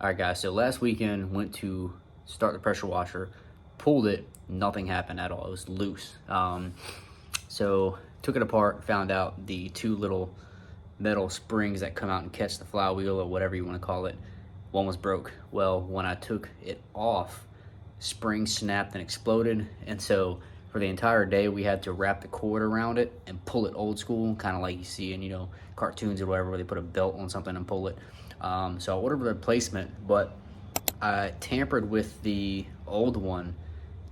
All right, guys, so last weekend went to start the pressure washer, pulled it, nothing happened at all. It was loose. So took it apart, found out the two little metal springs that come out and catch the flywheel or whatever you want to call it, one was broke. Well, when I took it off, spring snapped and exploded, and so for the entire day we had to wrap the cord around it and pull it old school, kind of like you see in cartoons or whatever, where they put a belt on something and pull it. So I ordered a replacement, but I tampered with the old one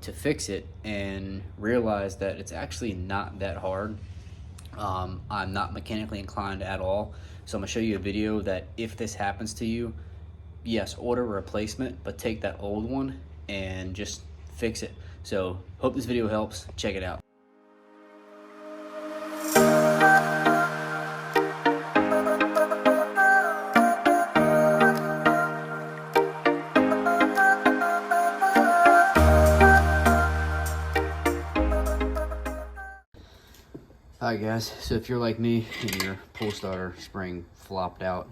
to fix it and realized that it's actually not that hard. I'm not mechanically inclined at all, so I'm gonna show you a video that if this happens to you, yes, order a replacement, but take that old one and just fix it. So hope this video helps. Check it out. Alright guys, so if you're like me and your pull starter spring flopped out,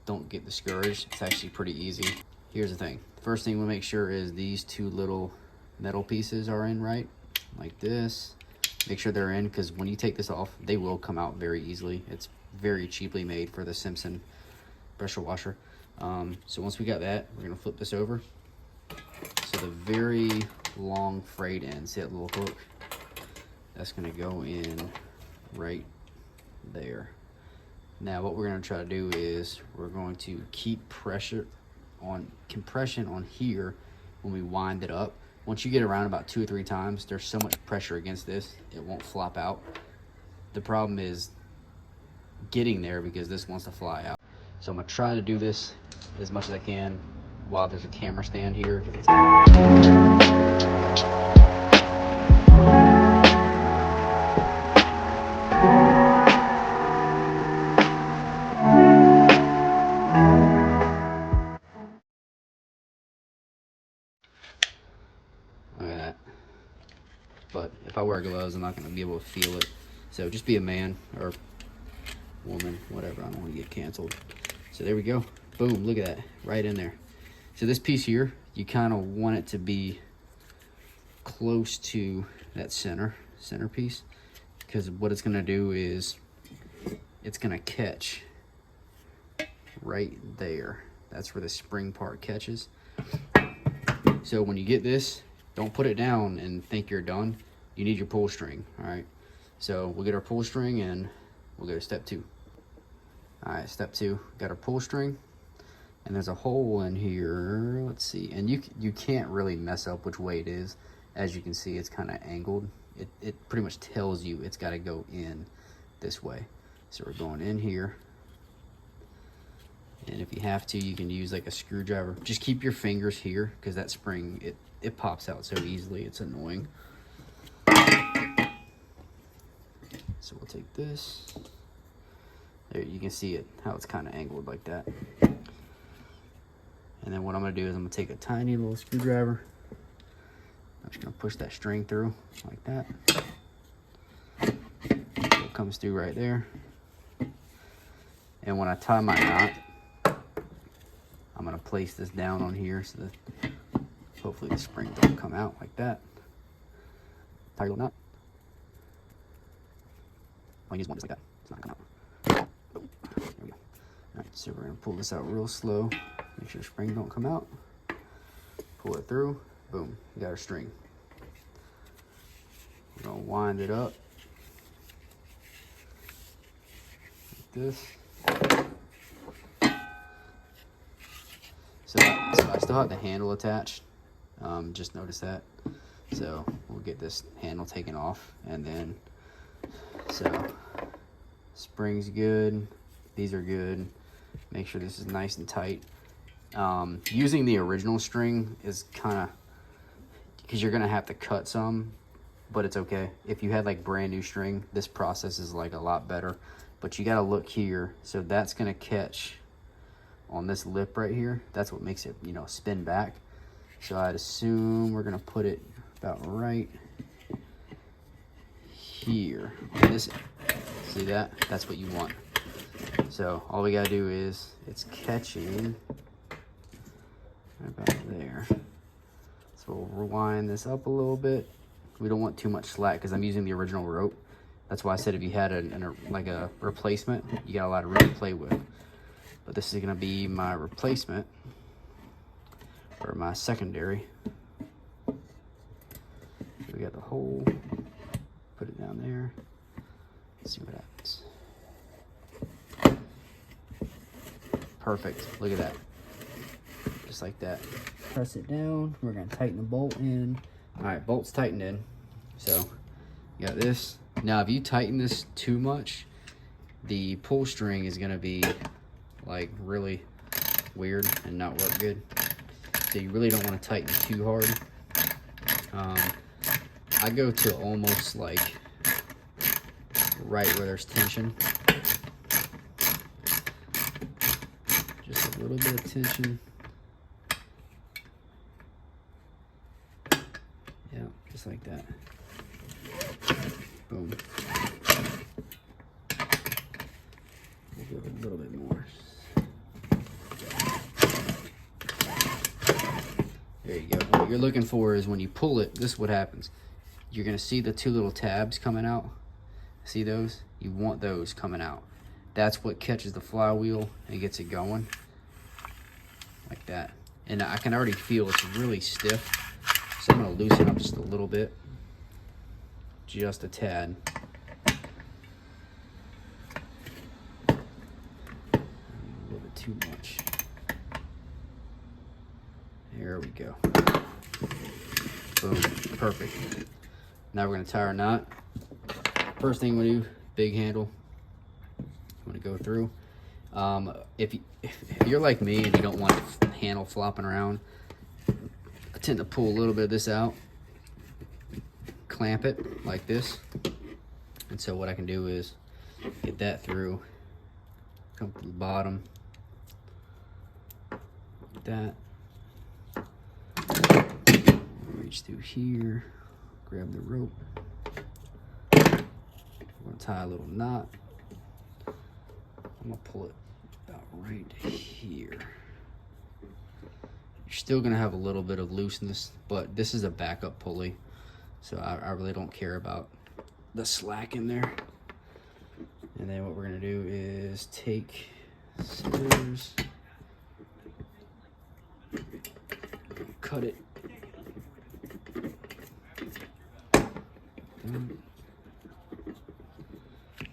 don't get discouraged. It's actually pretty easy. Here's the thing. First thing we'll make sure is these two little metal pieces are in right, like this. Make sure they're in, because when you take this off, they will come out very easily. It's very cheaply made for the Simpson pressure washer. So once we got that, we're gonna flip this over. So the very long frayed end, see that little hook? That's gonna go in right there. Now what we're going to try to do is we're going to keep compression on here when we wind it up. Once you get around about 2 or 3 times, there's so much pressure against this, it won't flop out. The problem is getting there, because this wants to fly out. So I'm going to try to do this as much as I can while there's a camera stand here. Look at that. But if I wear gloves, I'm not going to be able to feel it. So just be a man or woman, whatever. I don't want to get canceled. So there we go. Boom, look at that. Right in there. So this piece here, you kind of want it to be close to that center piece, because what it's going to do is it's going to catch right there. That's where the spring part catches. So when you get this, don't put it down and think you're done. You need your pull string, all right? So we'll get our pull string and we'll go to step 2. All right, step 2, got our pull string, and there's a hole in here. Let's see, and you can't really mess up which way it is. As you can see, it's kind of angled. It pretty much tells you it's got to go in this way. So we're going in here. And if you have to, you can use like a screwdriver. Just keep your fingers here, because that spring, it pops out so easily, it's annoying. So we'll take this. There, you can see it, how it's kind of angled like that. And then what I'm gonna do is I'm gonna take a tiny little screwdriver. I'm just gonna push that string through like that. It comes through right there. And when I tie my knot, I'm gonna place this down on here so that hopefully the spring don't come out like that. Tie your little knot. I'll use one just like that. It's not gonna come out. Boom. There we go. Alright, so we're gonna pull this out real slow. Make sure the spring don't come out. Pull it through. Boom. We got our string. We're gonna wind it up like this. So I still have the handle attached. Just notice that. So we'll get this handle taken off, and then so spring's good. These are good. Make sure this is nice and tight. Using the original string is kind of, because you're gonna have to cut some, but it's okay. If you had like brand new string, this process is like a lot better. But you gotta look here. So that's gonna catch on this lip right here. That's what makes it, spin back. So I'd assume we're gonna put it about right here. This, see that? That's what you want. So all we gotta do is, it's catching about there. So we'll rewind this up a little bit. We don't want too much slack because I'm using the original rope. That's why I said if you had like a replacement, you got a lot of room to play with. But this is gonna be my replacement, or my secondary. So we got the hole, put it down there, let's see what happens. Perfect, look at that. Just like that. Press it down, we're gonna tighten the bolt in. All right, bolt's tightened in. So you got this. Now if you tighten this too much, the pull string is gonna be like really weird and not work good. So you really don't want to tighten too hard. I go to almost like right where there's tension. Just a little bit of tension. Yeah, just like that. Boom. We'll give it a little bit more. There you go. What you're looking for is when you pull it, this is what happens. You're gonna see the two little tabs coming out. See those? You want those coming out. That's what catches the flywheel and gets it going. Like that. And I can already feel it's really stiff. So I'm gonna loosen up just a little bit. Just a tad. A little bit too much. There we go. Boom, perfect. Now we're gonna tie our knot. First thing we do, big handle. I'm gonna go through. If you're like me and you don't want the handle flopping around, I tend to pull a little bit of this out, clamp it like this. And so what I can do is get that through, come to the bottom, like that. Reach through here, grab the rope. We're gonna tie a little knot. I'm gonna pull it about right here. You're still gonna have a little bit of looseness, but this is a backup pulley, so I really don't care about the slack in there. And then what we're gonna do is take scissors, cut it.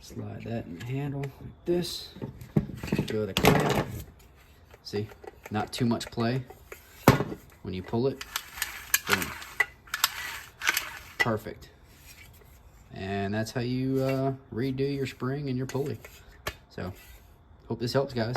Slide that in the handle like this. Go to the clamp. See, not too much play. When you pull it, boom. Perfect. And that's how you redo your spring and your pulley. So, hope this helps, guys.